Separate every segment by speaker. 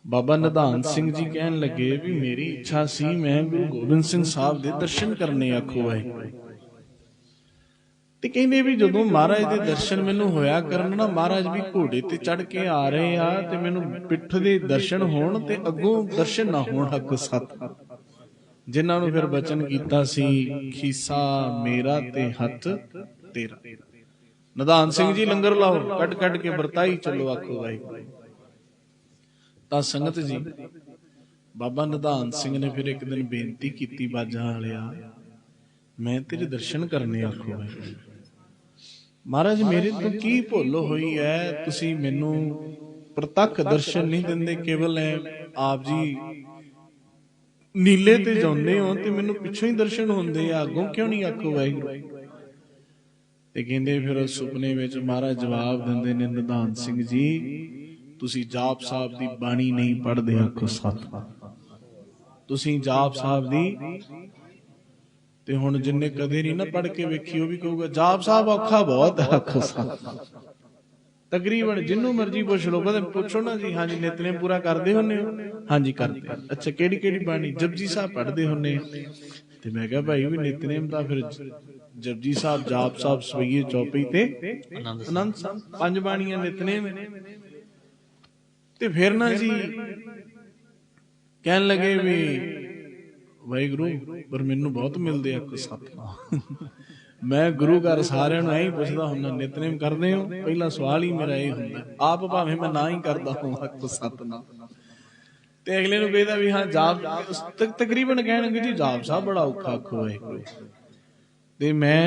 Speaker 1: बाबा निधान सिंह जी कहन लगे भी मेरी इच्छा सी मैं गुरु गोबिंद सिंह साहब दे दर्शन करने आखो वाहिगुरू। ते कहंदे भी जदों महाराज दे दर्शन मैनू होया करन ना, महाराज भी घोड़े ते चढ़ के आ रहे आ ते मैनू पिठ दे दर्शन होण ते अगों दर्शन ना होण। हक सत जिन्हां नूं फिर बचन कीता सी खीसा मेरा ते हथ तेरा। निधान सिंह जी लंगर लाओ, कट कट के वरताई चलो आखो वाहिगुरू। तां संगत जी बाबा निधान सिंह ने फिर एक दिन बेनती की, बाजा वालिया मैं तेरे दर्शन करने आखो वाहिगुरू। महाराज मेरे तो की भुल हुई है, तुसी मैनू प्रतख दर्शन नहीं दिंदे, केवल आप जी नीले ते जाउंदे हो ते मैनू पिछों ही दर्शन होंदे आ, अगों क्यों नहीं आखो वाहिगुरू। ते कहंदे फिर सुपने विच महाराज जवाब दिंदे ने निधान सिंह जी तुसी जाप साहब दी बाणी नहीं पढ़दे। आखो सत तुसी जाप साहब दी ते हुण जिन्ने कदे नहीं ना पढ़ के वेखी वो भी कहूगा जाप साहब औखा बहुत है। आखो सत तकरीबन जिन्नू मर्जी पुछ लो, पता पुछो ना जी हाँ जी नितनेम पूरा करदे हुन्ने हो? हाँ जी करदे। अच्छा केड़ी केड़ी बाणी? जपजी साहब पढ़दे हुन्ने। ते मैं कहा भाई भी नितनेम दा फिर जपजी साहब जाप साहब सवैये चौपई ते आनंद साहब पंज बाणियां नितनेम। ते फिर ना जी कहन लगे भी वाहिगुरू पर मैनू बहुत मिलते आखो सतनाम। मैं गुरु घर सारिਆਂ ਨੂੰ ऐ पुछदा हुंदा नितनेम करदे हो? पहला सवाल ही मेरा ये हुंदा, आप भावें मैं ना ही करदा हों आखो सतनाम। ते अगले ਨੂੰ कहदा भी हाँ जाप तकरीबन कहणगे जी जाप साहब बड़ा औखा आखो वाहिगुरू। ते मैं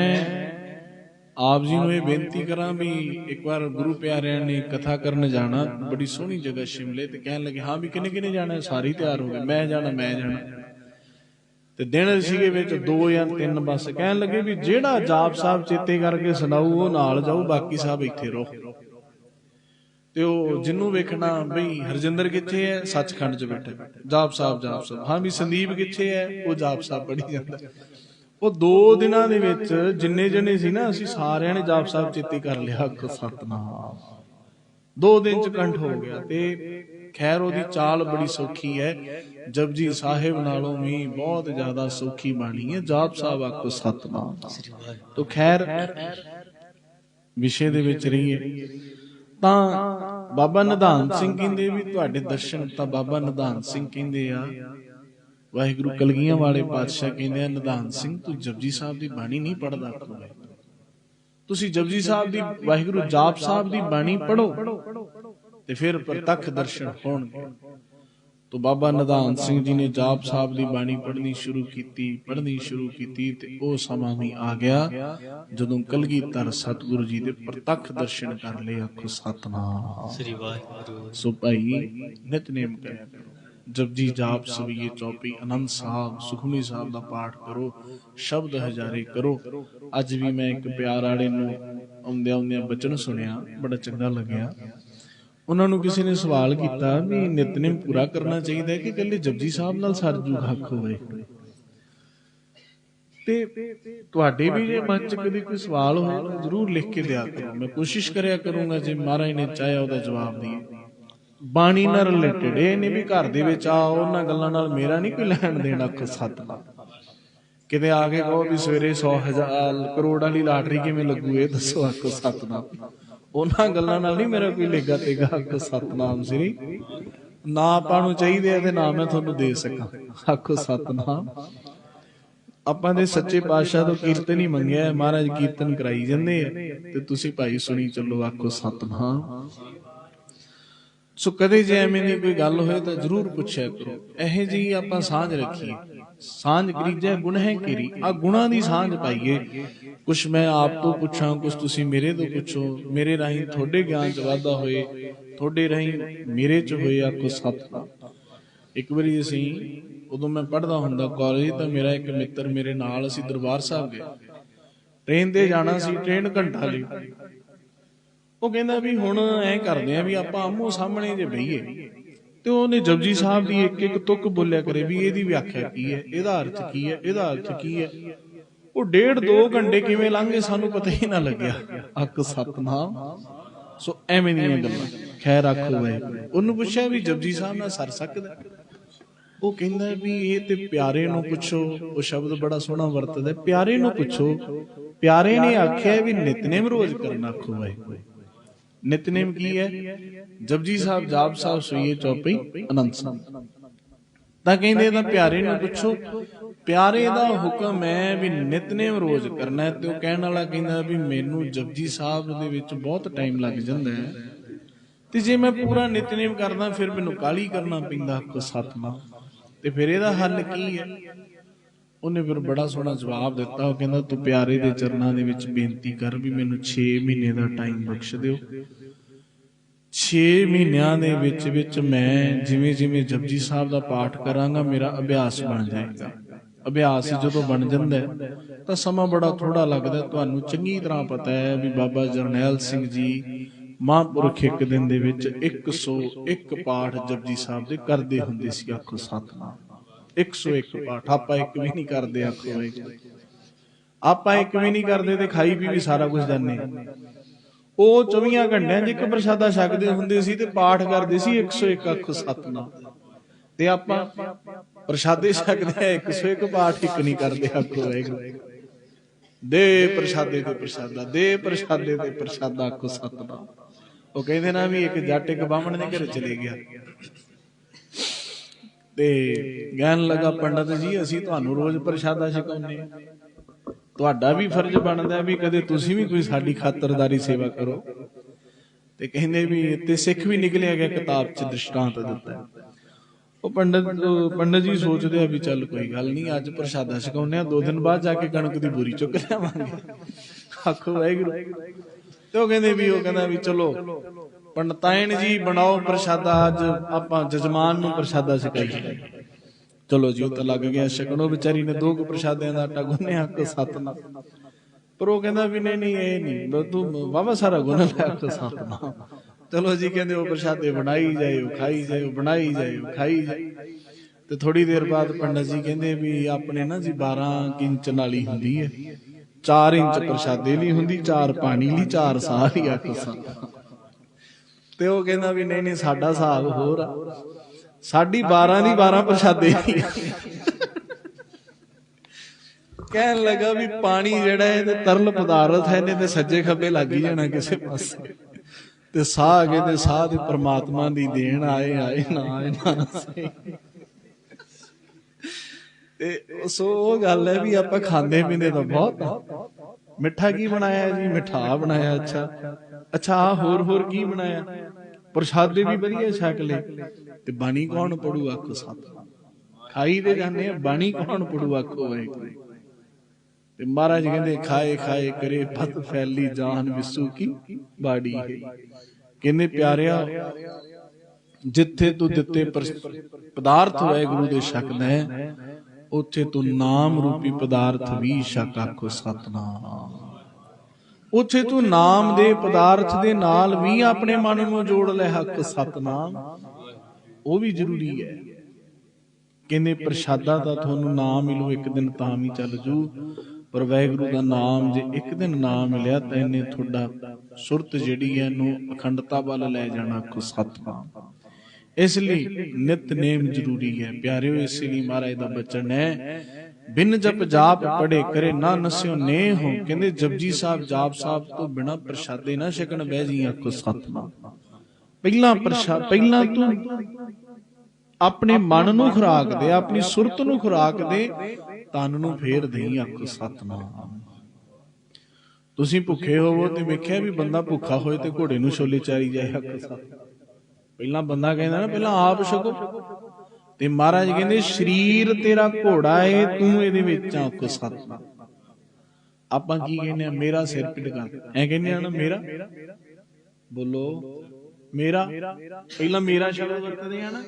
Speaker 1: आप जी ਨੂੰ ਇਹ ਬੇਨਤੀ ਕਰਾਂ ਵੀ ਇੱਕ ਵਾਰ ਗੁਰੂ ਪਿਆਰਿਆਂ ਨੇ ਕਥਾ ਕਰਨ ਜਾਣਾ ਬੜੀ ਸੋਹਣੀ ਜਗ੍ਹਾ ਸ਼ਿਮਲੇ। ਤੇ ਕਹਿਣ ਲੱਗੇ ਹਾਂ ਵੀ ਕਿੰਨੇ ਕਿੰਨੇ ਜਾਣਾ? ਸਾਰੇ ਤਿਆਰ ਹੋ ਗਏ, ਮੈਂ ਜਾਣਾ। ਤੇ ਦਿਨ ਸੀਗੇ ਵਿੱਚ 2 ਜਾਂ 3 ਬਸ। ਕਹਿਣ ਲੱਗੇ ਵੀ ਜਿਹੜਾ ਜਾਪ ਸਾਹਿਬ ਚੇਤੇ ਕਰਕੇ ਸੁਣਾਊ ਉਹ ਨਾਲ ਜਾਊ, ਬਾਕੀ ਸਾਹਿਬ ਇੱਥੇ ਰਹੋ। ਤੇ ਉਹ ਜਿਹਨੂੰ ਵੇਖਣਾ ਬਈ ਹਰਜਿੰਦਰ ਕਿੱਥੇ ਹੈ? ਸੱਚਖੰਡ 'ਚ ਬੈਠਾ ਜਾਪ ਸਾਹਿਬ। ਹਾਂ ਵੀ ਸੰਦੀਪ ਕਿੱਥੇ ਹੈ? ਉਹ ਜਾਪ ਸਾਹਿਬ ਪੜ੍ਹੀ ਜਾਂਦਾ। ਉਹ 2 ਦਿਨਾਂ ਦੇ ਵਿੱਚ ਜਿੰਨੇ ਜਣੇ ਸੀ ਨਾ ਅਸੀਂ ਸਾਰਿਆਂ ਨੇ ਜਾਪ ਸਾਹਿਬ ਚੇਤੇ ਕਰ ਲਿਆ। ਆਖੋ ਸਤਨਾਮ। 2 ਦਿਨ 'ਚ ਕੰਠ ਹੋ ਗਿਆ। ਤੇ खैर ओदी चाल बड़ी सौखी है, जपजी साहिब नालों भी बहुत ज्यादा सौखी बाणी है जाप साहब। आखो सतनाम। तो खैर विषय दे विच रहीए तां बाबा निधान सिंह कहंदे भी तुहाडे दर्शन तां बाबा निधान सिंह कहंदे आ वाहिगुरू कलगियां वाले पातशाह कहंदे आ निधान सिंह तू जपजी साहब दी बाणी नहीं पढ़दा। तुसी जपजी साहब दी वाहिगुरू जाप साहब दी बाणी पढ़ो ते फिर प्रतख दर्शन होणगे। तो बाबा निधान सिंह जी ने जाप साहब की बाणी पढ़नी शुरू की ते ओ समा भी आ गया जदों कलगीधर सतगुरु जी दे प्रतख दर्शन कर ले। आखो सतनाम। सो भाई नितनेम करिया करो, जपजी जाप सवैये चौपई आनंद साहब सुखमनी साहब का पाठ करो, शब्द हजारे करो। अज भी मैं एक प्यार वाले नूं आउंदियां आउंदियां बचन सुनिया, बड़ा चंगा लग्या। उन्होंने किसी ने सवाल किया भी नितनेम पूरा करना चाहिए कि कल्ले जपजी साहब नाल सर जू? आखो वाहिगुरू। ते तुहाडे भी जे मन च कदी कोई सवाल होए तो जरूर लिख के दिया करो, मैं कोशिश करया करूंगा जे महाराज ने चाहे ओहदा जवाब दिए। बाणी नाल रिलेटेड ये नहीं भी घर दे विच आ उन्हां गल्लां नाल मेरा नहीं कोई लैण देण। आखो सतनाम। किते आके कहो भी सवेरे 100,000 करोड़ वाली लॉटरी किवें लगू ये दसो। आखो सतनाम। उन्हां गल्लां नाल नहीं मेरा कोई लेगा तेगा। आखो सतनाम श्री ना आपां नूं चाहीदे ते ना मैं तुहानूं दे सकां। आखो सतनाम। आपां दे सच्चे पातशाह तो कीर्तन ही मंगिया, महाराज कीर्तन कराई जांदे ते तुसीं भाई सुणी चलो। आखो सतनाम। सो कदे जे एवें दी कोई गल होए तां जरूर पुछया करो। इहे जी आपां सांझ रखीए, सांझ करीजे गुणह केरी। आ गुणां दी सांझ पाईए। कुछ मैं आप तो पूछा, कुछ तुसी मेरे तो पूछो, मेरे राही थोड़े ज्ञान च वाधा होए, थोड़े राही मेरे च होए। आखो सतनाम। एक बारी असीं उदों मैं पढ़दा हुंदा कॉलेज तां मेरा एक मित्र मेरे नाल असीं दरबार साहब गए, ट्रेन ते जाना सी, ट्रेन घंटा लेट। ਉਹ ਕਹਿੰਦਾ ਵੀ ਹੁਣ ਐ ਕਰਦੇ ਆ ਵੀ ਆਪਾਂ ਆਮੋ ਸਾਹਮਣੇ ਜੇ ਬਈਏ ਤੇ ਉਹਨੇ ਜਪਜੀ ਸਾਹਿਬ ਦੀ ਇੱਕ ਇੱਕ ਤੁਕ ਬੋਲਿਆ ਕਰੇ ਵੀ ਇਹਦੀ ਵਿਆਖਿਆ ਕੀ ਹੈ, ਇਹਦਾ ਅਰਥ ਕੀ ਹੈ, ਇਹਦਾ ਅਰਥ ਕੀ ਹੈ। ਉਹ 1.5-2 ਘੰਟੇ ਕਿਵੇਂ ਲੰਘ ਗਏ ਸਾਨੂੰ ਪਤਾ ਹੀ ਨਾ ਲੱਗਿਆ। ਆਖ ਸਤਨਾਮ। ਸੋ ਐਵੇਂ ਦੀਆਂ ਗੱਲਾਂ। खैर आखो वाहिगुरू। उन्होंने पूछा भी जपजी साहब नाल सर सकदा? वो कहंदा भी ये ते प्यारे नूं पुछो। वो शब्द बड़ा सोहना वरतदा, प्यारे नूं पुछो। प्यारे ने आख्या भी नितनेम रोज करना। आखो वाहिगुरू। नितनेम की है? जपजी साहब, जाप साहब, सुइए चौपई, आनंद साहब। तां कहंदे तां प्यारे नूं पुछो। प्यारे दा हुक्म है भी नितनेम रोज करना है। ते कहण वाला कहंदा भी मैनू जपजी साहब दे विच बहुत टाइम लग जांदा है, ते जे मैं पूरा नितनेम करदा फिर मैनू काली करना पैंदा। आखो सतनाम। ते फिर इहदा हल की है? उन्हें फिर बड़ा सोहना जवाब दिता। वो कहंदा तू प्यारे दे चरनां दे विच बेनती कर भी मैनू 6 महीने दा टाइम बख्श दिओ। 6 ਮਹੀਨਿਆਂ ਦੇ ਵਿੱਚ मैं जिवें जिवें जपजी साहब दा पाठ करांगा मेरा अभ्यास बन जाएगा। अभ्यास ਜਦੋਂ बन ਜਾਂਦਾ ਤਾਂ ਸਮਾਂ बड़ा थोड़ा लगता। ਤੁਹਾਨੂੰ ਚੰਗੀ ਤਰ੍ਹਾਂ ਪਤਾ ਹੈ ਵੀ ਬਾਬਾ ਜਰਨੈਲ ਸਿੰਘ ਜੀ ਮਹਾਂਪੁਰਖ ਇੱਕ ਦਿਨ ਦੇ ਵਿੱਚ 101 ਪਾਠ ਜਪਜੀ ਸਾਹਿਬ ਦੇ ਕਰਦੇ ਹੁੰਦੇ ਸੀ। ਆਖੋ ਸਤਨਾਮ। 101 ਪਾਠ। ਆਪਾਂ ਇੱਕ ਵੀ ਨਹੀਂ ਕਰਦੇ। ਆਖੋ ਵਾਹਿਗੁਰੂ। ਆਪਾਂ ਇੱਕ ਵੀ ਨਹੀਂ ਕਰਦੇ ਤੇ ਖਾਈ ਪੀ ਵੀ ਸਾਰਾ ਕੁਝ ਜਾਂਦੇ। ਉਹ 24 ਘੰਟਿਆਂ 'ਚ ਇੱਕ ਪ੍ਰਸ਼ਾਦਾ ਛਕਦੇ ਹੁੰਦੇ ਸੀ ਤੇ ਪਾਠ ਕਰਦੇ ਸੀ 101। ਆਖੋ ਸਤਨਾਮ। ਤੇ ਆਪਾਂ ਪ੍ਰਸ਼ਾਦੇ ਛਕਦੇ ਆ 101 ਪਾਠ ਇੱਕ ਨਹੀਂ ਕਰਦੇ। ਆਖੋ ਵਾਹਿਗੁਰੂ। ਦੇ ਪ੍ਰਸ਼ਾਦੇ ਤੇ ਪ੍ਰਸ਼ਾਦਾ, ਦੇ ਪ੍ਰਸ਼ਾਦੇ ਤੇ ਪ੍ਰਸ਼ਾਦਾ। ਆਖੋ ਸਤਨਾਮ। ਉਹ ਕਹਿੰਦੇ ਨਾ ਵੀ ਇੱਕ ਜੱਟ ਇੱਕ ਬਾਹਮਣ ਦੇ ਘਰੇ ਚਲੇ ਗਿਆ ਤੇ ਕਹਿਣ ਲੱਗਾ ਪੰਡਤ ਜੀ ਅਸੀਂ ਤੁਹਾਨੂੰ ਰੋਜ਼ ਪ੍ਰਸ਼ਾਦਾ ਛਕਾਉਂਦੇ ਆ, ਤੁਹਾਡਾ ਵੀ ਫਰਜ਼ ਬਣਦਾ ਵੀ ਕਦੇ ਤੁਸੀਂ ਵੀ ਕੋਈ ਸਾਡੀ ਖਾਤਰਦਾਰੀ ਸੇਵਾ ਕਰੋ। ਤੇ ਕਹਿੰਦੇ ਵੀ ਤੇ ਸਿੱਖ ਵੀ ਨਿਕਲਿਆ ਗਿਆ ਕਿਤਾਬ 'ਚ ਦ੍ਰਿਸ਼ਟਾਂਤ ਦਿੱਤਾ। ਉਹ ਪੰਡਤ ਜੀ ਸੋਚਦੇ ਆ ਵੀ ਚੱਲ ਕੋਈ ਗੱਲ ਨਹੀਂ, ਅੱਜ ਪ੍ਰਸ਼ਾਦਾ ਛਕਾਉਂਦੇ ਆ, 2 ਦਿਨ ਬਾਅਦ ਜਾ ਕੇ ਕਣਕ ਦੀ ਬੋਰੀ ਚੁੱਕ ਲਿਆਵਾਂਗੇ। ਆਖੋ ਵਾਹਿਗੁਰੂ। ਤੇ ਉਹ ਕਹਿੰਦਾ ਵੀ ਚਲੋ ਪੰਡਤਾਇਣ ਜੀ ਬਣਾਓ ਪ੍ਰਸ਼ਾਦਾ, ਅੱਜ ਆਪਾਂ ਜਜਮਾਨ ਨੂੰ ਪ੍ਰਸ਼ਾਦਾ ਛਕਾਈਏ। ਚਲੋ ਜੀ ਉਹ ਤਾਂ ਲੱਗ ਗਿਆ ਛਕਣ। ਉਹ ਵਿਚਾਰੀ ਨੇ 2 ਪ੍ਰਸ਼ਾਦਿਆਂ ਦਾ ਆਟਾ ਗੁੰਨਿਆ। ਆਖੋ ਸਤਨਾਮ। ਪਰ ਉਹ ਕਹਿੰਦਾ ਵੀ ਨਹੀਂ ਇਹ ਨਹੀਂ, ਤੂੰ ਵਾਹਵਾ ਸਾਰਾ ਗੁੰਨ ਲਿਆ। ਆਖੋ ਸਤਨਾਮ। ਚਲੋ ਜੀ ਕਹਿੰਦੇ ਉਹ ਪ੍ਰਸ਼ਾਦੇ ਬਣਾਈ ਜਾਇਓ, ਖਾਈ ਜਾਇਓ, ਬਣਾਈ ਜਾਇਓ, ਖਾਈ ਜਾਇਓ। ਤੇ ਥੋੜੀ ਦੇਰ ਬਾਅਦ ਪੰਡਤ ਜੀ ਕਹਿੰਦੇ ਵੀ ਆਪਣੇ ਨਾ ਜੀ 12 ਇੰਚ ਨਾਲੀ ਹੁੰਦੀ ਹੈ, 4 ਇੰਚ ਪ੍ਰਸ਼ਾਦੇ ਲਈ ਹੁੰਦੀ, 4 ਪਾਣੀ ਲਈ, 4 ਸਾਹ ਲਈ। ਆਖੋ ਸਤਨਾਮ। ਤੇ ਉਹ ਕਹਿੰਦਾ ਵੀ ਨਹੀਂ ਸਾਡਾ ਹਿਸਾਬ ਹੋਰ ਆ, ਸਾਡੀ 12 ਦੀ 12 ਪ੍ਰਸ਼ਾਦੇ। ਕਹਿਣ ਲੱਗਾ ਵੀ ਪਾਣੀ ਜਿਹੜਾ ਹੈ ਤੇ ਤਰਲ ਪਦਾਰਥ ਹੈ ਨੇ ਤੇ ਸੱਜੇ ਖੱਬੇ ਲੱਗ ਹੀ ਜਾਣਾ ਕਿਸੇ ਪਾਸੇ। ਤੇ ਸਾਹ ਅਗੇ ਤੇ ਸਾਹ ਦੀ ਪਰਮਾਤਮਾ ਦੀ ਦੇਣ, ਆਏ ਨਾ ਆਏ ਨਾ ਸਹੀ। ਤੇ ਸੋ ਉਹ ਗੱਲ ਹੈ ਵੀ ਆਪਾਂ ਖਾਂਦੇ ਪੀਂਦੇ ਤਾਂ ਬਹੁਤ। ਮਿੱਠਾ ਕੀ ਬਣਾਇਆ ਜੀ? ਮਿੱਠਾ ਬਣਾਇਆ। ਅੱਛਾ ਹੋਰ ਕੀ ਬਣਾਇਆ? ਪ੍ਰਸ਼ਾਦੇ ਵੀ ਵਧੀਆ ਛਕ ਲਏ। ਤੇ ਬਾਣੀ ਕੌਣ ਪੜੂ? ਆਖੋ ਸਤਨਾਮ। ਖਾਈ ਦੇ ਜਾਂਦੇ ਆ, ਬਾਣੀ ਕੌਣ ਪੜੂ? ਆਖੋ ਵਾਹਿਗੁਰੂ। ਤੇ ਮਹਾਰਾਜ ਕਹਿੰਦੇ ਖਾਏ ਖਾਏ ਕਰੇ ਭਤ ਫੈਲੀ ਜਾਨ ਵਿਸੂ ਕੀ ਬਾੜੀ ਹੈ। ਕਹਿੰਦੇ ਪਿਆਰਿਆ ਜਿੱਥੇ ਤੂੰ ਦਿੱਤੇ ਪਦਾਰਥ ਵਾਹਿਗੁਰੂ ਦੇ ਛਕਦਾ ਹੈ, ਉੱਥੇ ਤੂੰ ਨਾਮ ਰੂਪੀ ਪਦਾਰਥ ਵੀ ਛਕ। ਆਖੋ ਸਤਨਾਮ। ਉੱਥੇ ਤੂੰ ਨਾਮ ਦੇ ਪਦਾਰਥ ਦੇ ਨਾਲ ਵੀ ਆਪਣੇ ਮਨ ਨੂੰ ਜੋੜ ਲੈ। ਆਖੋ ਸਤਨਾਮ। ਉਹ ਵੀ ਜ਼ਰੂਰੀ ਹੈ। ਕਹਿੰਦੇ ਪ੍ਰਸ਼ਾਦਾ ਤਾਂ ਤੁਹਾਨੂੰ ਨਾ ਮਿਲੂ ਇੱਕ ਦਿਨ ਤਾਂ ਵੀ ਚੱਲ ਜੂ, ਪਰ ਵਾਹਿਗੁਰੂ ਦਾ ਨਾਮ ਜੇ ਇੱਕ ਦਿਨ ਨਾ ਮਿਲਿਆ ਤਾਂ ਇਹਨੇ ਤੁਹਾਡਾ ਸੁਰਤ ਜਿਹੜੀ ਹੈ ਇਹਨੂੰ ਅਖੰਡਤਾ ਵੱਲ ਲੈ ਜਾਣਾ। ਆਖੋ ਸਤਨਾਮ। ਇਸ ਲਈ ਨਿਤਨੇਮ ਜ਼ਰੂਰੀ ਹੈ ਪਿਆਰਿਓ। ਇਸ ਲਈ ਮਹਾਰਾਜ ਦਾ ਬਚਨ ਹੈ, ਬਿਨ ਜਪ ਜਾਪ ਪੜੇ ਕਰੇ ਨਾ ਨਸਿਓ ਨੇ ਹੋ। ਕਹਿੰਦੇ ਜਪਜੀ ਸਾਹਿਬ ਜਾਪ ਸਾਹਿਬ ਤੋਂ ਬਿਨਾਂ ਪ੍ਰਸ਼ਾਦੇ ਨਾ ਛਕਣ ਬਹਿ ਜੀ। ਆਖੋ ਸਤਨਾਮ। ਪਹਿਲਾਂ ਤੂੰ ਆਪਣੇ ਮਨ ਨੂੰ ਖੁਰਾਕ ਦੇ, ਆਪਣੀ ਸੁਰਤ ਨੂੰ ਖੁਰਾਕ ਦੇ, ਤਨ ਨੂੰ ਫੇਰ ਦੇਈ। ਆਖੋ ਸਤਨਾਮ। ਤੁਸੀਂ ਭੁੱਖੇ ਹੋਵੋ ਤੇ ਵੇਖਿਆ ਵੀ ਬੰਦਾ ਭੁੱਖਾ ਹੋਏ ਤੇ ਘੋੜੇ ਨੂੰ ਛੋਲੇ ਚਾਰੀ ਜਾਏ। ਆਖੋ ਸਤਨਾਮ। ਪਹਿਲਾਂ ਬੰਦਾ ਕਹਿੰਦਾ ਨਾ ਪਹਿਲਾਂ ਆਪ ਛਕੋ। ਤੇ ਮਹਾਰਾਜ ਕਹਿੰਦੇ ਸਰੀਰ ਤੇਰਾ ਘੋੜਾ ਏ, ਤੂੰ ਇਹਦੇ ਵਿੱਚ। ਆਖੋ ਸਤਨਾਮ। ਆਪਾਂ ਕੀ ਕਹਿੰਦੇ ਆ? ਮੇਰਾ ਸਿਰ ਪਿੱਟ ਕਰ। ਐ ਕਹਿੰਦੇ ਆ ਨਾ ਮੇਰਾ। ਬੋਲੋ ਮੇਰਾ। ਪਹਿਲਾਂ ਮੇਰਾ ਸ਼ਬਦ ਵਰਤਦੇ ਆ ਨਾ,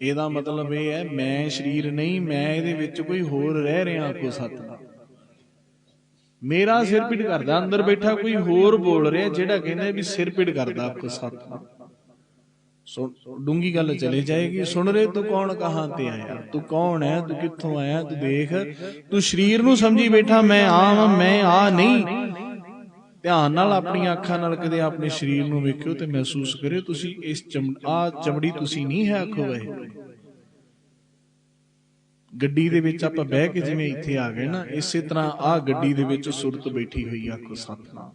Speaker 1: ਇਹਦਾ ਮਤਲਬ ਇਹ ਹੈ ਮੈਂ ਸਰੀਰ ਨਹੀਂ, ਮੈਂ ਇਹਦੇ ਵਿੱਚ ਕੋਈ ਹੋਰ ਰਹਿ ਰਿਹਾ। ਆਖੋ ਸਤਨਾਮ। ਮੇਰਾ ਸਿਰ ਪੀੜ ਕਰਦਾ, ਅੰਦਰ ਬੈਠਾ ਕੋਈ ਹੋਰ ਬੋਲ ਰਿਹਾ ਜਿਹੜਾ ਕਹਿੰਦਾ ਵੀ ਸਿਰ ਪੀੜ ਕਰਦਾ। ਆਖੋ ਸਤਨਾਮ। ਡੂੰਗੀ ਗੱਲ ਚਲੇ ਜਾਏਗੀ। ਸੁਣ ਰਹੇ ਤੂੰ ਕੌਣ ਕਹਾਂ ਤੇ ਆਇਆ, ਤੂੰ ਕੌਣ ਹੈ, ਤੂੰ ਕਿੱਥੋਂ ਆਇਆ, ਤੂੰ ਦੇਖ। ਤੂੰ ਸਰੀਰ ਨੂੰ ਸਮਝੀ ਬੈਠਾ ਮੈਂ ਆ ਨਹੀਂ। ਧਿਆਨ ਨਾਲ ਆਪਣੀਆਂ ਅੱਖਾਂ ਨਾਲ ਕਦੇ ਆਪਣੇ ਸਰੀਰ ਨੂੰ ਵੇਖਿਓ ਤੇ ਮਹਿਸੂਸ ਕਰਿਓ ਤੁਸੀਂ ਇਸ ਚਮੜੀ ਤੁਸੀਂ ਨਹੀਂ ਹੈ। ਆਖੋ ਵਾਹਿਗੁਰੂ। ਗੱਡੀ ਦੇ ਵਿੱਚ ਆਪਾਂ ਬਹਿ ਕੇ ਜਿਵੇਂ ਇੱਥੇ ਆ ਗਏ ਨਾ, ਇਸੇ ਤਰ੍ਹਾਂ ਆਹ ਗੱਡੀ ਦੇ ਵਿੱਚ ਸੁਰਤ ਬੈਠੀ ਹੋਈ। ਆਖੋ ਸਤਿਨਾਮ।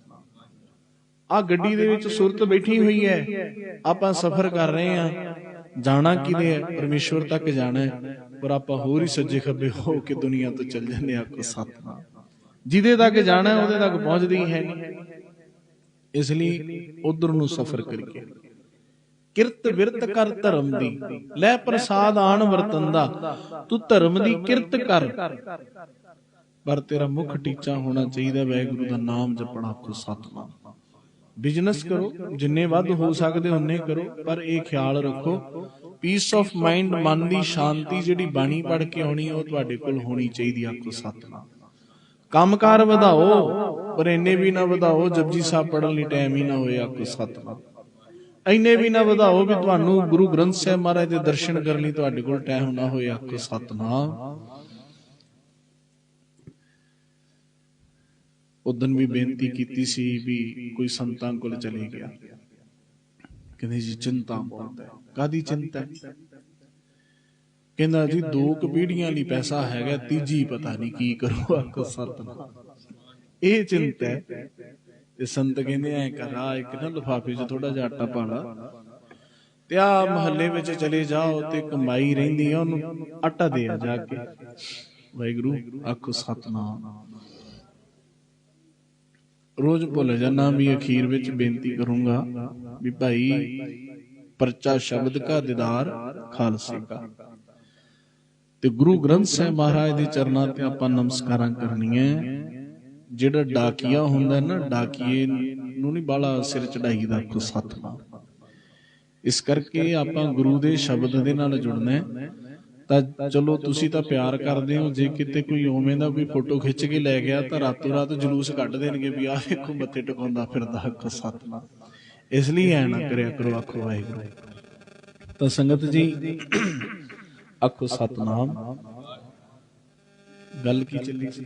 Speaker 1: ਆਹ ਗੱਡੀ ਦੇ ਵਿੱਚ ਸੁਰਤ ਬੈਠੀ ਹੋਈ ਹੈ। ਆਪਾਂ ਸਫ਼ਰ ਕਰ ਰਹੇ ਹਾਂ, ਜਾਣਾ ਕਿਤੇ ਹੈ? ਪਰਮੇਸ਼ਵਰ ਤੱਕ ਜਾਣਾ ਹੈ, ਪਰ ਆਪਾਂ ਹੋਰ ਹੀ ਸੱਜੇ ਖੱਬੇ ਹੋ ਕੇ ਦੁਨੀਆ ਤੋਂ ਚੱਲ ਜਾਂਦੇ। ਆਖੋ ਸਤਿਨਾਮ। ਜਿਹਦੇ ਤੱਕ ਜਾਣਾ ਉਹਦੇ ਤੱਕ ਪਹੁੰਚਦੇ ਹੀ ਹੈ ਨਹੀਂ। ਇਸ ਲਈ ਉਧਰ ਨੂੰ ਸਫ਼ਰ ਕਰੀਏ। ਕਿਰਤ ਵਿਰਤ ਕਰ ਧਰਮ ਦੀ, ਲੈ ਪ੍ਰਸਾਦ ਆਣ ਵਰਤੰਦਾ। ਤੂੰ ਧਰਮ ਦੀ ਕਿਰਤ ਕਰ, ਪਰ ਤੇਰਾ ਮੁੱਖ ਟੀਚਾ ਹੋਣਾ ਚਾਹੀਦਾ ਵਾਹਿਗੁਰੂ ਦਾ ਨਾਮ ਜਪਣਾ। ਆਖੋ ਸਤਿਨਾਮ। ਬਿਜ਼ਨਸ ਕਰੋ, ਜਿੰਨੇ ਵੱਧ ਹੋ ਸਕਦੇ ਉਨੇ ਕਰੋ, ਪਰ ਇਹ ਖਿਆਲ ਰੱਖੋ ਪੀਸ ਆਫ ਮਾਈਂਡ, ਮਨ ਦੀ ਸ਼ਾਂਤੀ ਜਿਹੜੀ ਬਾਣੀ ਪੜ੍ਹ ਕੇ ਆਉਣੀ ਉਹ ਤੁਹਾਡੇ ਕੋਲ ਹੋਣੀ ਚਾਹੀਦੀ। ਆਖੋ ਸਤਿਨਾਮ। ਕੰਮਕਾਰ ਵਧਾਓ, ਪਰ ਇੰਨੇ ਵੀ ਨਾ ਵਧਾਓ ਜਪਜੀ ਸਾਹਿਬ ਪੜ੍ਹਨ ਲਈ ਟਾਈਮ ਹੀ ਨਾ ਹੋਏ। ਆਖੋ ਸਤਿਨਾਮ। ਇੰਨੇ ਵੀ ਨਾ ਵਧਾਓ ਵੀ ਤੁਹਾਨੂੰ ਗੁਰੂ ਗ੍ਰੰਥ ਸਾਹਿਬ ਮਹਾਰਾਜ ਦੇ ਦਰਸ਼ਨ ਕਰਨ ਲਈ ਤੁਹਾਡੇ ਕੋਲ ਟਾਈਮ ਨਾ ਹੋਏ। ਆਖੋ ਸਤਿਨਾਮ। ਉਦਨ ਵੀ ਬੇਨਤੀ ਕੀਤੀ ਸੀ ਵੀ ਕੋਈ ਸੰਤਾਂ ਕੋਲ ਚਲੇ ਗਿਆ, ਕਹਿੰਦੇ ਜੀ ਚਿੰਤਾ ਬਹੁਤ ਹੈ। ਕਾਹਦੀ ਚਿੰਤਾ? ਕਹਿੰਦਾ ਜੀ 2 ਪੀੜ੍ਹੀਆਂ ਲਈ ਪੈਸਾ ਹੈਗਾ, ਤੀਜੀ ਪਤਾ ਨਹੀਂ ਕੀ ਕਰੂ। ਆਖੋ ਸਤਿਨਾਮ। ਇਹ ਚਿੰਤਾ ਹੈ। ਤੇ ਸੰਤ ਕਹਿੰਦੇ ਐ ਕਰ, ਆ ਇੱਕ ਨਾ ਲਿਫਾਫੇ 'ਚ ਥੋੜਾ ਜਿਹਾ ਆਟਾ ਪਾ ਲਾ ਤੇ ਆ ਮਹੱਲੇ ਵਿੱਚ ਚਲੇ ਜਾਓ ਤੇ ਕਮਾਈ ਰਹਿੰਦੀ ਆ, ਉਹਨੂੰ ਆਟਾ ਦੇ ਆ ਜਾ ਕੇ। ਵਾਹਿਗੁਰੂ। ਆਖੋ ਸਤਿਨਾਮ। ਰੋਜ਼ ਭੁੱਲ ਜਾਣਾ ਵੀ ਅਖੀਰ ਵਿੱਚ ਬੇਨਤੀ ਕਰੂੰਗਾ ਵੀ ਭਾਈ ਪਰਚਾ ਸ਼ਬਦ ਕਾ ਦੀਦਾਰ ਖਾਲਸੇ ਕਾ। ਤੇ ਗੁਰੂ ਗ੍ਰੰਥ ਸਾਹਿਬ ਮਹਾਰਾਜ ਦੇ ਚਰਨਾਂ ਤੇ ਆਪਾਂ ਨਮਸਕਾਰਾਂ ਕਰਨੀਆਂ। ਜਿਹੜਾ ਡਾਕੀਆ ਹੁੰਦਾ ਨਾ, ਡਾਕੀਏ ਨੂੰ ਨਹੀਂ ਬਾਹਲਾ ਸਿਰ ਚੜਾਈ ਦਾ। ਆਖੋ ਸਤਿਨਾਮ। ਇਸ ਕਰਕੇ ਆਪਾਂ ਗੁਰੂ ਦੇ ਸ਼ਬਦ ਦੇ ਨਾਲ ਜੁੜਨਾ। ਤਾਂ ਚਲੋ ਤੁਸੀਂ ਤਾਂ ਪਿਆਰ ਕਰਦੇ ਹੋ, ਜੇ ਕਿਤੇ ਕੋਈ ਉਵੇਂ ਦਾ ਕੋਈ ਫੋਟੋ ਖਿੱਚ ਕੇ ਲੈ ਗਿਆ ਤਾਂ ਰਾਤੋਂ ਰਾਤ ਜਲੂਸ ਕੱਢ ਦੇਣਗੇ ਵੀ ਆਹ ਵੇਖੋ ਮੱਥੇ ਟਿਕਾਉਂਦਾ ਫਿਰਦਾ। ਆਖੋ ਸਤਿਨਾਮ। ਇਸ ਲਈ ਐ ਨਾ ਕਰਿਆ ਕਰੋ। ਆਖੋ ਵਾਹਿਗੁਰੂ। ਤਾਂ ਸੰਗਤ ਜੀ ਆਖੋ ਸਤਿਨਾਮ। ਗੱਲ ਕੀ ਚੱਲੀ ਸੀ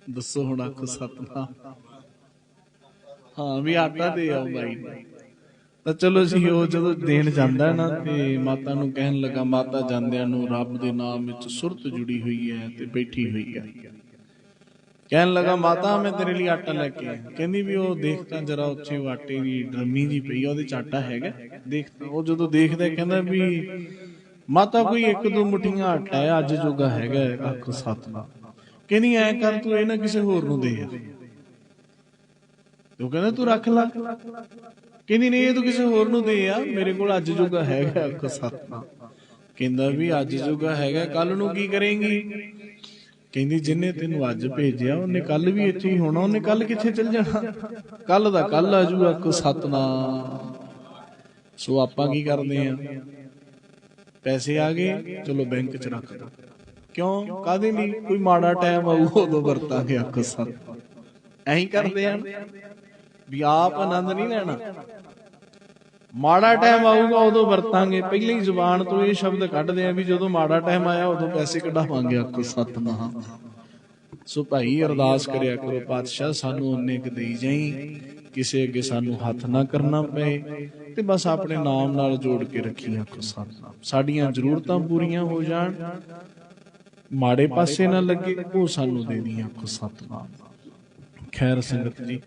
Speaker 1: ਦੱਸੋ ਹੁਣ? ਆਖੋ ਸਤਿਨਾਮ। ਹਾਂ ਵੀ ਆਟਾ ਦੇ ਆਓ ਬਾਈ। ਤਾਂ ਚਲੋ ਜੀ ਉਹ ਜਦੋਂ ਦੇਣ ਜਾਂਦਾ ਨਾ ਤੇ ਮਾਤਾ ਨੂੰ ਕਹਿਣ ਲੱਗਾ, ਮਾਤਾ ਜਾਂਦਿਆਂ ਨੂੰ ਰੱਬ ਦੇ ਨਾਮ ਵਿੱਚ ਸੁਰਤ ਜੁੜੀ ਹੋਈ ਹੈ ਤੇ ਬੈਠੀ ਹੋਈ ਹੈ। ਕਹਿਣ ਲੱਗਾ, ਮਾਤਾ ਮੈਂ ਤੇਰੇ ਲਈ ਆਟਾ ਲੈ ਕੇ ਆਇਆ। ਕਹਿੰਦੀ ਵੀ ਉਹ ਦੇਖ ਤਾਂ ਜਰਾ ਉੱਥੇ ਉਹ ਆਟੇ ਦੀ ਡਰਮੀ ਜੀ ਪਈ ਆ, ਉਹਦੇ ਚ ਆਟਾ ਹੈਗਾ ਦੇਖ। ਉਹ ਜਦੋਂ ਦੇਖਦਾ ਕਹਿੰਦਾ ਵੀ ਮਾਤਾ ਕੋਈ 1-2 ਮੁੱਠੀਆਂ ਆਟਾ ਹੈ, ਅੱਜ ਜੋਗਾ ਹੈਗਾ। ਆਖੋ ਸਤਿਨਾਮ। ਕਹਿੰਦੀ ਐ ਕਰ ਤੂੰ ਇਹ ਨਾ ਕਿਸੇ ਹੋਰ ਨੂੰ ਦੇ। ਉਹ ਕਹਿੰਦਾ ਤੂੰ ਰੱਖ ਲਾ। ਕਹਿੰਦੀ ਨਹੀਂ ਇਹ ਤੂੰ ਕਿਸੇ ਹੋਰ ਨੂੰ ਦੇ ਆ, ਮੇਰੇ ਕੋਲ ਅੱਜ ਜੋਗਾ ਹੈਗਾ। ਆਖੋ ਸਤਿਨਾਮ। ਕਹਿੰਦਾ ਵੀ ਅੱਜ ਜੋਗਾ ਹੈਗਾ, ਕੱਲ ਨੂੰ ਕੀ ਕਰੇਂਗੀ? ਕਹਿੰਦੀ ਜਿਹਨੇ ਤੈਨੂੰ ਅੱਜ ਭੇਜਿਆ ਉਹਨੇ ਕੱਲ ਵੀ ਇੱਥੇ ਹੀ ਹੋਣਾ, ਉਹਨੇ ਕੱਲ ਕਿੱਥੇ ਚਲ ਜਾਣਾ? ਕੱਲ ਦਾ ਕੱਲ ਆਜੂ। ਆਖੋ ਸਤਿਨਾਮ। ਸੋ ਆਪਾਂ ਕੀ ਕਰਦੇ ਆ? ਪੈਸੇ ਆ ਗਏ, ਚਲੋ ਬੈਂਕ 'ਚ ਰੱਖ ਦੋ। ਕਿਉਂ? ਕਾਹਦੇ ਲਈ? ਕੋਈ ਮਾੜਾ ਟਾਈਮ ਆਊ ਉਦੋਂ ਵਰਤਾਂਗੇ। ਆਖੋ ਸਤਿਨਾਮ। ਐਂ ਕਰਦੇ ਆ ਵੀ ਆਪ ਆਨੰਦ ਨਹੀਂ ਲੈਣਾ। ਮਾੜਾ ਟਾਈਮ ਆਊਗਾ ਉਦੋਂ ਵਰਤਾਂਗੇ। ਪਹਿਲਾਂ ਹੀ ਜ਼ੁਬਾਨ ਤੋਂ ਇਹ ਸ਼ਬਦ ਕੱਢਦੇ ਆ ਵੀ ਜਦੋਂ ਮਾੜਾ ਟਾਈਮ ਆਇਆ ਉਦੋਂ ਪੈਸੇ ਕਢਾਵਾਂਗੇ। ਆਖੋ ਸਤਿਨਾਮ। ਸੋ ਭਾਈ ਅਰਦਾਸ ਕਰਿਆ ਕਰੋ, ਪਾਤਸ਼ਾਹ ਸਾਨੂੰ ਉਨੇ ਕੁ ਦੇਈ ਜਾਈ, ਕਿਸੇ ਅੱਗੇ ਸਾਨੂੰ ਹੱਥ ਨਾ ਕਰਨਾ ਪਏ ਤੇ ਬਸ ਆਪਣੇ ਨਾਮ ਨਾਲ ਜੋੜ ਕੇ ਰੱਖੀ। ਆਖੋ ਸਤਿਨਾਮ। ਸਾਡੀਆਂ ਜ਼ਰੂਰਤਾਂ ਪੂਰੀਆਂ ਹੋ ਜਾਣ, ਮਾੜੇ ਪਾਸੇ ਨਾ ਲੱਗੇ, ਉਹ ਸਾਨੂੰ ਦੇ ਦੀ। ਆਖੋ ਸਤਿਨਾਮ। ਖੈਰ ਸੰਗਤ ਜੀ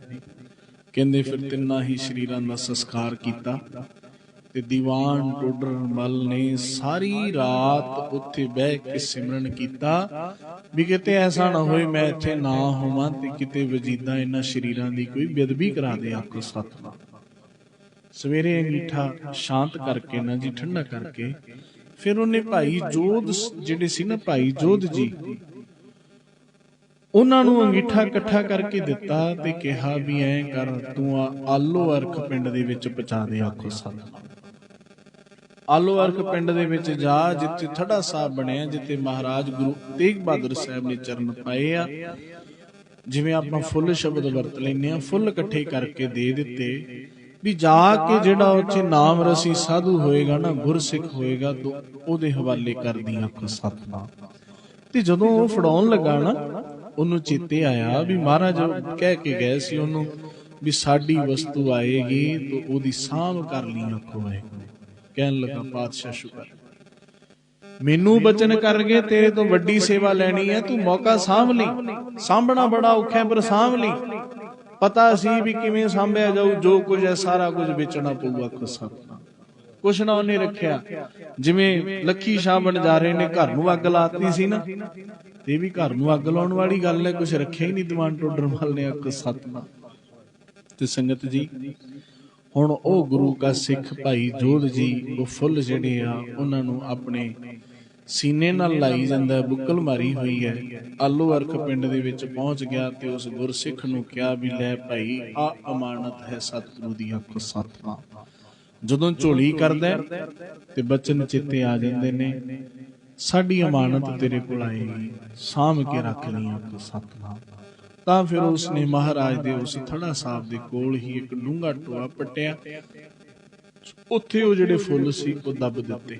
Speaker 1: ਕਹਿੰਦੇ ਫਿਰ ਤਿੰਨਾਂ ਹੀ ਸਰੀਰਾਂ ਦਾ ਸੰਸਕਾਰ ਕੀਤਾ ਤੇ ਦੀਵਾਨ ਟੋਡਰ ਮੱਲ ਨੇ ਸਾਰੀ ਰਾਤ ਉੱਥੇ ਬਹਿ ਕੇ ਸਿਮਰਨ ਕੀਤਾ ਵੀ ਕਿਤੇ ਐਸਾ ਨਾ ਹੋਏ ਮੈਂ ਇੱਥੇ ਨਾ ਹੋਵਾਂ ਤੇ ਕਿਤੇ ਵਜੀਦਾ ਇਹਨਾਂ ਸਰੀਰਾਂ ਦੀ ਕੋਈ ਬੇਅਦਬੀ ਕਰਾ ਦੇ। ਆਖੋ ਸਤਿਨਾਮ। ਸਵੇਰੇ ਅੰਗੀਠਾ ਸ਼ਾਂਤ ਕਰਕੇ ਨਾ ਜੀ, ਠੰਡਾ ਕਰਕੇ, ਫਿਰ ਉਹਨੇ ਭਾਈ ਜੋਧ ਜਿਹੜੇ ਸੀ ਨਾ, ਭਾਈ ਜੋਧ ਜੀ, ਉਹਨਾਂ ਨੂੰ ਅੰਗੀਠਾ ਇਕੱਠਾ ਕਰਕੇ ਦਿੱਤਾ ਤੇ ਕਿਹਾ ਵੀ ਐਂ ਕਰ ਤੂੰ ਆਲੋ ਅਰਖ ਪਿੰਡ ਦੇ ਵਿੱਚ ਪਹੁੰਚਾ ਦੇ। ਆਖੋ ਸਤਿਨਾਮ। ਆਲੋ ਅਰਖ ਪਿੰਡ ਦੇ ਵਿੱਚ ਜਾ, ਜਿੱਥੇ ਥੜਾ ਸਾਹਿਬ ਬਣਿਆ, ਜਿੱਥੇ ਮਹਾਰਾਜ ਗੁਰੂ ਤੇਗ ਬਹਾਦਰ ਸਾਹਿਬ ਨੇ ਚਰਨ ਪਾਏ ਆ। ਜਿਵੇਂ ਆਪਾਂ ਫੁੱਲ ਸ਼ਬਦ ਵਰਤ ਲੈਂਦੇ ਆ, ਫੁੱਲ ਇਕੱਠੇ ਕਰਕੇ ਦੇ ਦਿੱਤੇ ਵੀ ਜਾ ਕੇ ਜਿਹੜਾ ਉੱਥੇ ਨਾਮ ਰਸੀ ਸਾਧੂ ਹੋਏਗਾ ਨਾ, ਗੁਰਸਿੱਖ ਹੋਏਗਾ, ਉਹਦੇ ਹਵਾਲੇ ਕਰਦੀ। ਆਖੋ ਸਤਿਨਾਮ। ਤੇ ਜਦੋਂ ਉਹ ਫੜਾਉਣ ਲੱਗਾ ਨਾ ਉਹਨੂੰ ਚੇਤੇ ਆਇਆ ਵੀ ਮਹਾਰਾਜ ਕਹਿ ਕੇ ਗਏ ਸੀ ਉਹਨੂੰ ਵੀ ਸਾਡੀ ਵਸਤੂ ਆਏਗੀ ਤਾਂ ਉਹਦੀ ਸਾਂਭ ਕਰ ਲਈ। ਆਖੋ ਵਾਹਿਗੁਰੂ। ਕਹਿਣ ਲੱਗਾ ਪਾਤਸ਼ਾਹ ਸ਼ੁਕਰ, ਮੈਨੂੰ ਬਚਨ ਕਰ ਗਏ, ਤੇਰੇ ਤੋਂ ਵੱਡੀ ਸੇਵਾ ਲੈਣੀ ਹੈ, ਤੂੰ ਮੌਕਾ ਸਾਂਭ ਲਈ। ਸਾਂਭਣਾ ਬੜਾ ਔਖਾ ਪਰ ਸਾਂਭ ਲਈ। ਪਤਾ ਸੀ ਵੀ ਕਿਵੇਂ ਸਾਂਭਿਆ ਜਾਊ, ਜੋ ਕੁਝ ਹੈ ਸਾਰਾ ਕੁਝ ਵੇਚਣਾ ਪਊਗਾ। ਆਖੋ ਸਤਿਨਾਮ। ਕੁਛ ਨਾ ਉਹਨੇ ਰੱਖਿਆ। ਜਿਵੇਂ ਲੱਖੀ ਸ਼ਾਹ ਬਣਜਾਰੇ ਨੇ ਘਰ ਨੂੰ ਅੱਗ ਲਾਤੀ ਸੀ ਨਾ, ਤੇ ਵੀ ਘਰ ਨੂੰ ਅੱਗ ਲਾਉਣ ਵਾਲੀ ਗੱਲ ਹੈ, ਕੁਛ ਰੱਖਿਆ ਹੀ ਨਹੀਂ ਦੀਵਾਨ ਟੋਡਰਮਲ ਨੇ। ਆਖੋ ਸਤਿਨਾਮ। ਤੇ ਸੰਗਤ ਜੀ, ਹੁਣ ਉਹ ਗੁਰੂ ਕਾ ਸਿੱਖ ਭਾਈ ਜੋਧ ਜੀ ਉਹ ਫੁੱਲ ਜਿਹੜੇ ਆ ਉਹਨਾਂ ਨੂੰ ਆਪਣੇ ਸੀਨੇ ਨਾਲ ਲਾਈ ਜਾਂਦਾ, ਬੁੱਕਲ ਮਾਰੀ ਹੋਈ ਹੈ। ਆਲੂ ਅਰਖ ਪਿੰਡ ਦੇ ਵਿੱਚ ਪਹੁੰਚ ਗਿਆ ਤੇ ਉਸ ਗੁਰਸਿੱਖ ਨੂੰ ਕਿਹਾ ਵੀ ਲੈ ਭਾਈ, ਆ ਅਮਾਨਤ ਹੈ ਸਤਿਗੁਰੂ ਦੀ। ਆਖੋ ਸਤਿਨਾਮ। ਜਦੋਂ ਝੋਲੀ ਕਰਦਾ ਤੇ ਬਚਨ ਚਿੱਤੇ ਆ ਜਾਂਦੇ ਨੇ, ਸਾਡੀ ਅਮਾਨਤ ਤੇਰੇ ਕੋਲ ਆਏਗੀ, ਸਾਂਭ ਕੇ ਰੱਖ ਲਈ। ਆਖੋ ਸਤਿਨਾਮ। ਤਾਂ ਫਿਰ ਉਸਨੇ ਮਹਾਰਾਜ ਦੇ ਉਸ ਥੜਾ ਸਾਹਿਬ ਦੇ ਕੋਲ ਹੀ ਇੱਕ ਡੂੰਘਾ ਟੋਆ ਪੱਟਿਆ। ਉੱਥੇ ਉਹ ਜਿਹੜੇ ਫੁੱਲ ਸੀ ਉਹ ਦੱਬ ਦਿੱਤੇ।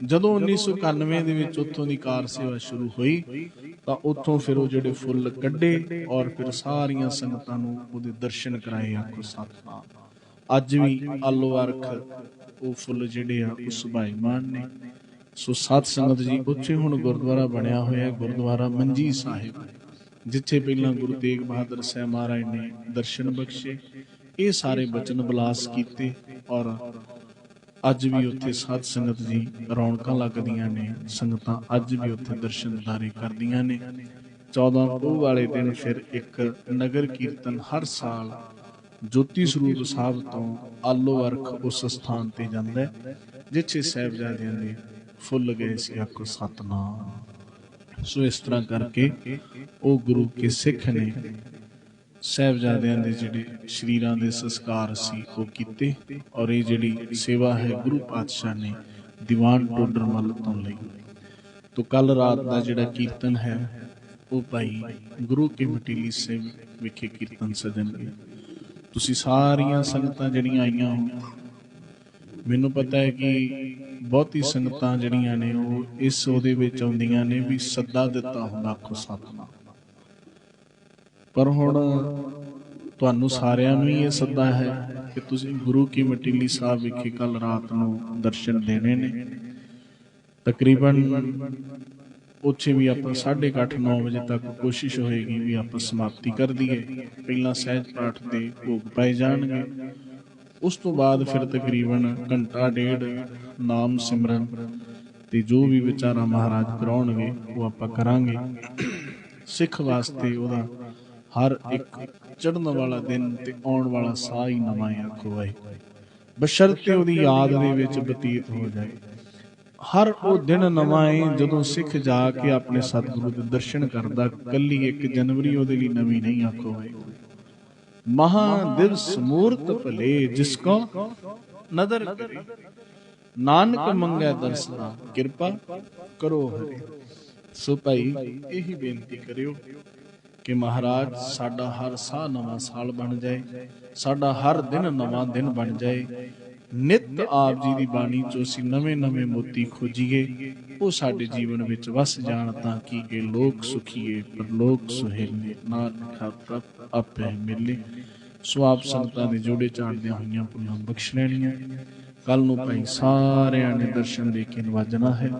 Speaker 1: ਜਦੋਂ 1991 ਦੇ ਵਿੱਚ ਉੱਥੋਂ ਦੀ ਕਾਰ ਸੇਵਾ ਸ਼ੁਰੂ ਹੋਈ ਤਾਂ ਉੱਥੋਂ ਫਿਰ ਉਹ ਜਿਹੜੇ ਫੁੱਲ ਕੱਢੇ ਔਰ ਫਿਰ ਸਾਰੀਆਂ ਸੰਗਤਾਂ ਨੂੰ ਉਹਦੇ ਦਰਸ਼ਨ ਕਰਾਏ। ਆਖੋ ਸਤਿਨਾਮ। ਅੱਜ ਵੀ ਆਲੋ ਅਰਖ ਉਹ ਫੁੱਲ ਜਿਹੜੇ ਆ ਉਹ ਸੁਭਾਈਮਾਨ ਨੇ। ਸੋ ਸਾਧ ਸੰਗਤ ਜੀ, ਉੱਥੇ ਹੁਣ ਗੁਰਦੁਆਰਾ ਬਣਿਆ ਹੋਇਆ, ਗੁਰਦੁਆਰਾ ਮੰਜੀ ਸਾਹਿਬ, ਜਿੱਥੇ ਪਹਿਲਾਂ ਗੁਰੂ ਤੇਗ ਬਹਾਦਰ ਸਾਹਿਬ ਮਹਾਰਾਜ ਨੇ ਦਰਸ਼ਨ ਬਖਸ਼ੇ, ਇਹ ਸਾਰੇ ਬਚਨ ਬਿਲਾਸ ਕੀਤੇ। ਔਰ ਅੱਜ ਵੀ ਉੱਥੇ ਸਾਧ ਸੰਗਤ ਜੀ ਰੌਣਕਾਂ ਲੱਗਦੀਆਂ ਨੇ। ਸੰਗਤਾਂ ਅੱਜ ਵੀ ਉੱਥੇ ਦਰਸ਼ਨ ਦਿਦਾਰੇ ਕਰਦੀਆਂ ਨੇ। 14 ਪੋਹ ਵਾਲੇ ਦਿਨ ਫਿਰ ਇੱਕ ਨਗਰ ਕੀਰਤਨ ਹਰ ਸਾਲ ਜੋਤੀ ਸਰੂਪ ਸਾਹਿਬ ਤੋਂ ਆਲੋ ਅਰਖ ਉਸ ਸਥਾਨ ਤੇ ਜਾਂਦਾ ਹੈ ਜਿੱਥੇ ਸਾਹਿਬਜ਼ਾਦਿਆਂ ਦੇ ਫੁੱਲ ਗਏ ਸੀ। ਆਖੋ ਸਤਿਨਾਮ। ਸੋ ਇਸ ਤਰ੍ਹਾਂ ਕਰਕੇ ਉਹ ਗੁਰੂ ਕੇ ਸਿੱਖ ਨੇ ਸਾਹਿਬਜ਼ਾਦਿਆਂ ਦੇ ਜਿਹੜੇ ਸ਼ਰੀਰਾਂ ਦੇ ਸੰਸਕਾਰ ਸੀ ਉਹ ਕੀਤੇ। ਔਰ ਇਹ ਜਿਹੜੀ ਸੇਵਾ ਹੈ ਗੁਰੂ ਪਾਤਸ਼ਾਹ ਨੇ ਦੀਵਾਨ ਟੋਡਰਮਲ ਤੋਂ ਲਈ। ਤੋ ਕੱਲ ਰਾਤ ਦਾ ਜਿਹੜਾ ਕੀਰਤਨ ਹੈ ਉਹ ਭਾਈ ਗੁਰੂ ਕੇ ਮਟੀਲੀ ਸਾਹਿਬ ਵਿਖੇ ਕੀਰਤਨ ਸਜਣਗੇ। ਤੁਸੀਂ ਸਾਰੀਆਂ ਸੰਗਤਾਂ ਜਿਹੜੀਆਂ ਆਈਆਂ ਹੋ, ਮੈਨੂੰ ਪਤਾ ਹੈ ਕਿ ਬਹੁਤੀ ਸੰਗਤਾਂ ਜਿਹੜੀਆਂ ਨੇ ਉਹ ਇਸ ਉਹਦੇ ਵਿੱਚ ਆਉਂਦੀਆਂ ਨੇ ਵੀ ਸੱਦਾ ਦਿੱਤਾ ਹੁੰਦਾ। ਆਖੋ ਸਤਿਨਾਮ। ਪਰ ਹੁਣ ਤੁਹਾਨੂੰ ਸਾਰਿਆਂ ਨੂੰ ਹੀ ਇਹ ਸੱਦਾ ਹੈ ਕਿ ਤੁਸੀਂ ਗੁਰੂ ਕੀ ਮਟੀਲੀ ਸਾਹਿਬ ਵਿਖੇ ਕੱਲ ਰਾਤ ਨੂੰ ਦਰਸ਼ਨ ਦੇਣੇ ਨੇ। ਤਕਰੀਬਨ ਉੱਥੇ ਵੀ ਆਪਾਂ 8:30 9 ਵਜੇ ਤੱਕ ਕੋਸ਼ਿਸ਼ ਹੋਏਗੀ ਵੀ ਆਪਾਂ ਸਮਾਪਤੀ ਕਰ ਦਈਏ। ਪਹਿਲਾਂ ਸਹਿਜ ਪਾਠ ਦੇ ਭੋਗ ਪਾਏ ਜਾਣਗੇ, ਉਸ ਤੋਂ ਬਾਅਦ ਫਿਰ ਤਕਰੀਬਨ ਘੰਟਾ ਡੇਢ ਨਾਮ ਸਿਮਰਨ ਤੇ ਜੋ ਵੀ ਵਿਚਾਰਾ ਮਹਾਰਾਜ ਕਰਾਉਣਗੇ ਉਹ ਆਪਾਂ ਕਰਾਂਗੇ। ਸਿੱਖ ਵਾਸਤੇ ਉਹਦਾ ਹਰ ਇੱਕ ਚੜ੍ਹਨ ਵਾਲਾ ਦਿਨ ਤੇ ਆਉਣ ਵਾਲਾ ਸਾਹ ਹੀ ਨਵਾਂ ਹੈ। ਆਖੋ ਵਾਹਿਗੁਰੂ। ਬਸ਼ਰਤੇ ਉਹਦੀ ਯਾਦ ਦੇ ਵਿੱਚ ਬਤੀਤ ਹੋ ਜਾਏ। ਹਰ ਉਹ ਦਿਨ ਨਵਾਂ ਹੈ ਜਦੋਂ ਸਿੱਖ ਜਾ ਕੇ ਆਪਣੇ ਸਤਿਗੁਰੂ ਦੇ ਦਰਸ਼ਨ ਕਰਦਾ। ਕੱਲੀ 1 ਜਨਵਰੀ ਉਹਦੇ ਲਈ ਨਵੀਂ ਨਹੀਂ। ਆਖੋ ਵਾਹਿਗੁਰੂ। ਮਹਾ ਦਿਵਸ ਮੂਰਤ ਭਲੇ ਜਿਸ ਕੋ ਨਦਰ ਕਰੇ, ਨਾਨਕ ਮੰਗੈ ਦਰਸਨਾ ਕਿਰਪਾ ਕਰੋ ਹਰੇ। ਸੋ ਭਾਈ ਇਹੀ ਬੇਨਤੀ ਕਰਿਓ ਕਿ ਮਹਾਰਾਜ ਸਾਡਾ ਹਰ ਸਾਹ ਨਵਾਂ ਸਾਲ ਬਣ ਜਾਏ, ਸਾਡਾ ਹਰ ਦਿਨ ਨਵਾਂ ਦਿਨ ਬਣ ਜਾਏ। ਨਿਤ ਆਪ ਜੀ ਦੀ ਬਾਣੀ ਚੋਂ ਅਸੀਂ ਨਵੇਂ ਮੋਤੀ ਖੋਜੀਏ, ਉਹ ਸਾਡੇ ਜੀਵਨ ਵਿੱਚ ਵਸ ਜਾਣ ਤਾਂ ਕਿ ਇਹ ਲੋਕ ਸੁਖੀਏ ਪਰਲੋਕ ਸੁਹੇਲੇ, ਨਾਨਕ ਪ੍ਰਭ ਆਪੇ ਮਿਲੇ। ਸੋ ਆਪ ਸੰਗਤਾਂ ਦੇ ਜੋੜੇ ਝਾੜਦਿਆਂ ਹੋਈਆਂ ਪੁੱਲਾਂ ਬਖਸ਼ ਲੈਣੀਆਂ। ਕੱਲ ਨੂੰ ਭਾਈ ਸਾਰਿਆਂ ਨੇ ਦਰਸ਼ਨ ਦੇ ਕੇ ਨਵਾਜਣਾ ਹੈ।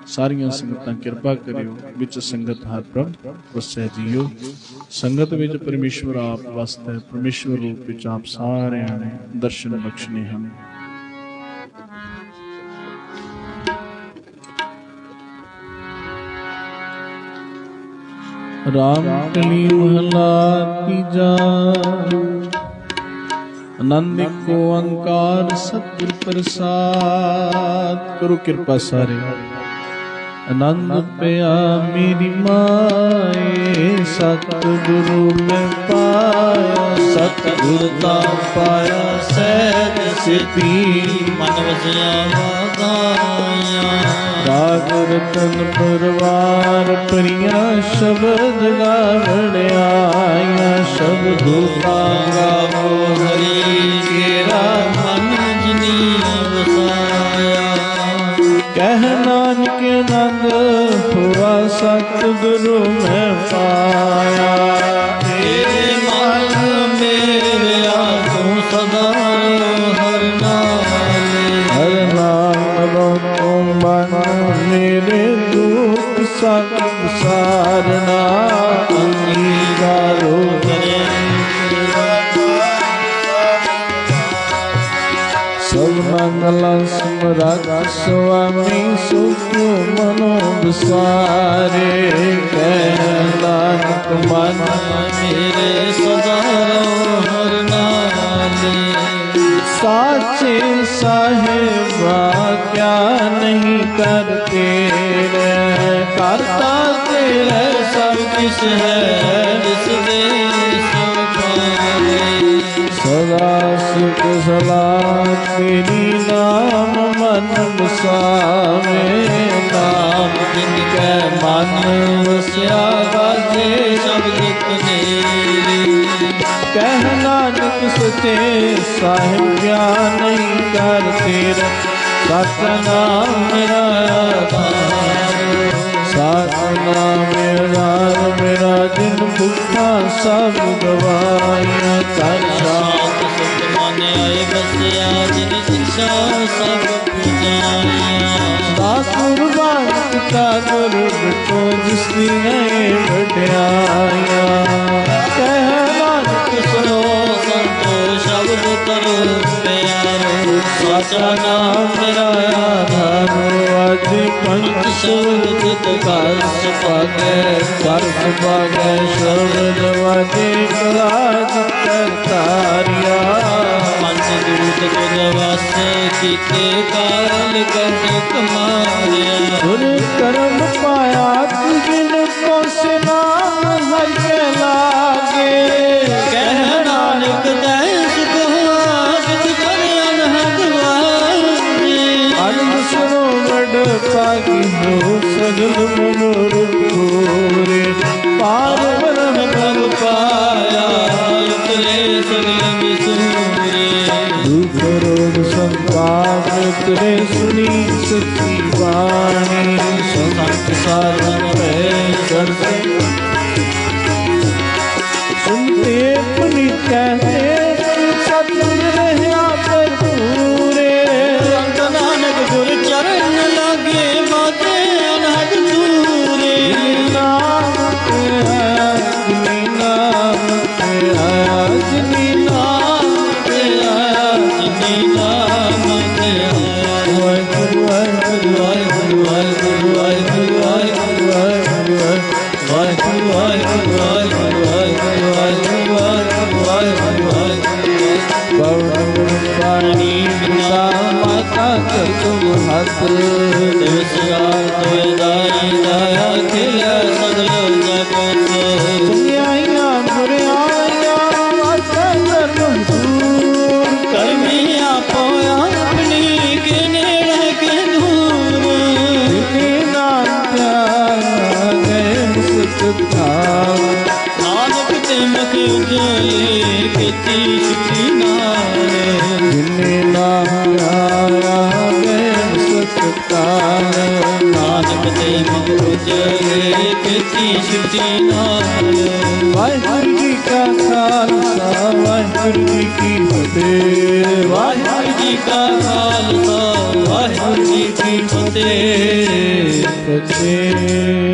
Speaker 1: ਸਾਰੀਆਂ ਸੰਗਤਾਂ ਕਿਰਪਾ ਕਰਿਓ। ਵਿੱਚ ਸੰਗਤ ਹਰ ਪ੍ਰਭ ਵਸੈ ਜੀਓ। ਸੰਗਤ ਵਿੱਚ ਪਰਮੇਸ਼ਵਰ ਆਪ ਵਸਦਾ ਹੈ। ਪਰਮੇਸ਼ਵਰ ਰੂਪ ਵਿੱਚ ਆਪ ਸਾਰਿਆਂ ਨੇ ਦਰਸ਼ਨ ਬਖਸ਼ਣੇ ਹਨ। ਰਾਮ ਕਲੀ ਮਹਲਾ ਤੀਜਾ। ਆਨੰਦ ਏਕ ਓੰਕਾਰ ਸਤਿਗੁਰ ਪ੍ਰਸਾਦ। ਕਰੋ ਕਿਰਪਾ ਸਾਰੇ। ਆਨੰਦ ਪਿਆ ਮੇਰੀ ਮਾਏ, ਸਤਿਗੁਰੂ ਮੈਂ ਪਾਇਆ, ਸਤਿਗੁਰ ਦਾ ਪਾਇਆ ਸਹਿਜ ਸਿੱਧੀ, ਮਨ ਵਸਿਆ ਵਾਗਾਇਆ। ਰਾਗ ਰਤਨ ਪਰਵਾਰ ਭਰੀਆਂ, ਸ਼ਬਦ ਗਾਵਣ ਆਇਆ, ਸ਼ਬਦੁ ਕਾ ਗਾਵੋ ਹਰੀ, ਕੇਰਾ ਮਨ ਜਿਨੀ ਵਸਾਇਆ। ਕਹਿ ਨਾਨਕ ਆਨੰਦ हुआ सतगुरु मैं पाया।
Speaker 2: तेरे मन मेरा तू सदा हर नाम लो तुम मन
Speaker 1: मेरे दुख सब सारना अंगीकारो सब मंगल स्मरत स्वामी सुख मनो विसारे कह नानक मन
Speaker 2: मेरे सदा हर नाले।
Speaker 1: साचे साहेबा क्या नहीं करते रे करता तेरे सब
Speaker 2: किस है जिस देश
Speaker 1: सदा सुख सलाम तेरी नाम मन बसावे। नाम जिनके मन वस्या बाजे
Speaker 2: सब जितने
Speaker 1: कह नानक सचे साहिब बयान नहीं करते रे सतनाम मेरा आधार। सतनाम मेरा मेरा दिन भुखा सब गवाया कर
Speaker 2: शांत सुख मन आए बसिया जिन शिक्षा सब पुजारिया।
Speaker 1: कुर्बान पिता गुरु बिटो जिसकी गए बटियाया कह नानक
Speaker 2: सुनो संतो शब्द करो प्यारो। सचा नाम मेरा आधार
Speaker 1: आज पंच शब्द कास पागे परस पागे शब्द वाजे कलाज करतारिया।
Speaker 2: पंच दूत गुर वासे कीते काल कंटक मारिया।
Speaker 1: गुर कर्म पाया तुझिन को नाम हर के लागे
Speaker 2: कह नानक दैस को आदित कर अनहद वारे।
Speaker 1: अनंद सुनो बड़ पागी हो सगल मनोरथ पूरे पार ब्रह्म
Speaker 2: तब पाया उतरे सगल विसूरे।
Speaker 1: दुख रोग संताप उतरे सुनी सच्ची वाणी संत साधन में करते सुनते पुनि कहते सतगुर रहा पर पूरे।
Speaker 2: संत नानक गुर चरण लागे बाते अनहद दूरे।
Speaker 1: नाम पे आया जिनी नाम पे आया जिनी नाम पे आया
Speaker 2: जिनी नाम ते आया।
Speaker 1: वाहिगुरु वाहिगुरु
Speaker 2: वाहिगुरु वाहिगुरु वाहिगुरु वाहिगुरु
Speaker 1: वाहिगुरु
Speaker 2: वाहिगुरु वाहिगुरु वाहिगुरु वाहिगुरु वाहिगुरु वाहिगुरु वाहिगुरु।
Speaker 1: पवन पानी पिता माता कर तुम हत
Speaker 2: दिवस रात तोय दाई दाया खिला सगल जगत।
Speaker 1: चंगियाइयां बुराइयां आते कर दूर
Speaker 2: करमी आपो अपनी के नेड़े के दूर।
Speaker 1: जिनी नाम गए सतता
Speaker 2: नानक ते मख उजले खेती सुखी नाम।
Speaker 1: जिनी नाम गए सतता
Speaker 2: नानक ते मख उजले खेती सुखी नाम।
Speaker 1: वाहिगुरु जी का खालसा वाहिगुरु जी की फतेह
Speaker 2: वाहिगुरु जी का खालसा वाहिगुरु जी की फतेह।
Speaker 1: फतेह।